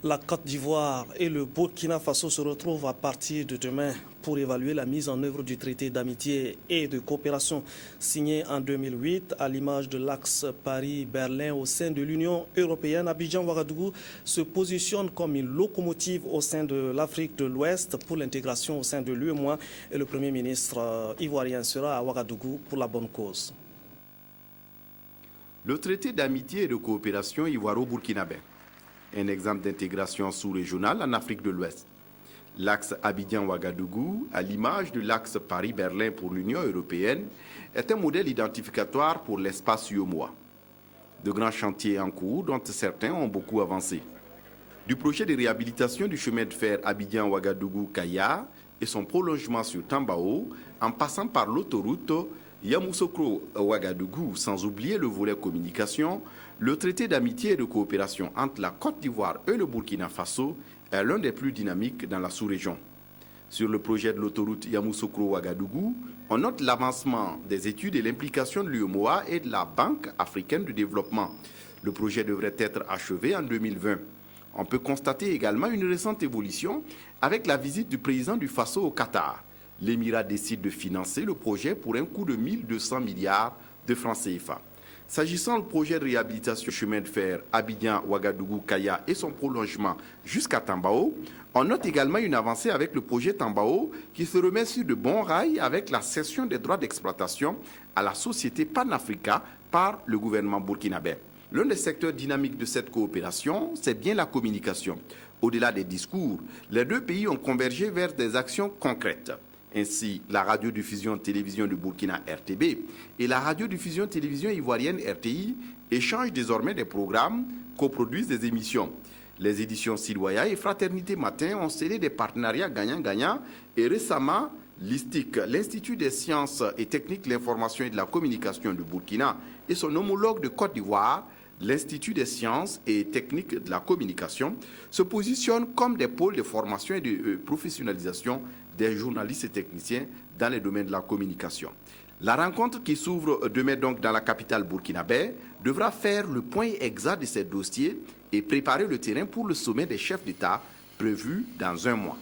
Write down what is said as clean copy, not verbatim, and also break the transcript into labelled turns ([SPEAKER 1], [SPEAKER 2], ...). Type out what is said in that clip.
[SPEAKER 1] La Côte d'Ivoire et le Burkina Faso se retrouvent à partir de demain pour évaluer la mise en œuvre du traité d'amitié et de coopération signé en 2008 à l'image de l'axe Paris-Berlin au sein de l'Union européenne. Abidjan-Ouagadougou se positionne comme une locomotive au sein de l'Afrique de l'Ouest pour l'intégration au sein de l'UEMOA et le Premier ministre ivoirien sera à Ouagadougou pour la bonne cause.
[SPEAKER 2] Le traité d'amitié et de coopération ivoiro-burkinabé. Un exemple d'intégration sous-régionale en Afrique de l'Ouest. L'axe Abidjan-Ouagadougou, à l'image de l'axe Paris-Berlin pour l'Union européenne, est un modèle identificatoire pour l'espace UEMOA. De grands chantiers en cours dont certains ont beaucoup avancé. Du projet de réhabilitation du chemin de fer Abidjan-Ouagadougou-Kaya et son prolongement sur Tambao, en passant par l'autoroute Yamoussoukro-Ouagadougou, sans oublier le volet communication, le traité d'amitié et de coopération entre la Côte d'Ivoire et le Burkina Faso est l'un des plus dynamiques dans la sous-région. Sur le projet de l'autoroute Yamoussoukro-Ouagadougou, on note l'avancement des études et l'implication de l'UEMOA et de la Banque africaine de développement. Le projet devrait être achevé en 2020. On peut constater également une récente évolution avec la visite du président du Faso au Qatar. L'Émirat décide de financer le projet pour un coût de 1200 milliards de francs CFA. S'agissant du projet de réhabilitation du chemin de fer Abidjan-Ouagadougou-Kaya et son prolongement jusqu'à Tambao, on note également une avancée avec le projet Tambao qui se remet sur de bons rails avec la cession des droits d'exploitation à la société Pan-Africa par le gouvernement burkinabé. L'un des secteurs dynamiques de cette coopération, c'est bien la communication. Au-delà des discours, les deux pays ont convergé vers des actions concrètes. Ainsi, la radiodiffusion-télévision du Burkina RTB et la radiodiffusion-télévision ivoirienne RTI échangent désormais des programmes, coproduisent des émissions. Les éditions Sidoya et Fraternité Matin ont scellé des partenariats gagnant-gagnant et récemment, l'ISTIC, l'Institut des sciences et techniques de l'information et de la communication du Burkina et son homologue de Côte d'Ivoire, l'Institut des sciences et techniques de la communication, se positionnent comme des pôles de formation et de professionnalisation des journalistes et techniciens dans les domaines de la communication. La rencontre qui s'ouvre demain donc dans la capitale burkinabé devra faire le point exact de ces dossiers et préparer le terrain pour le sommet des chefs d'État prévu dans un mois.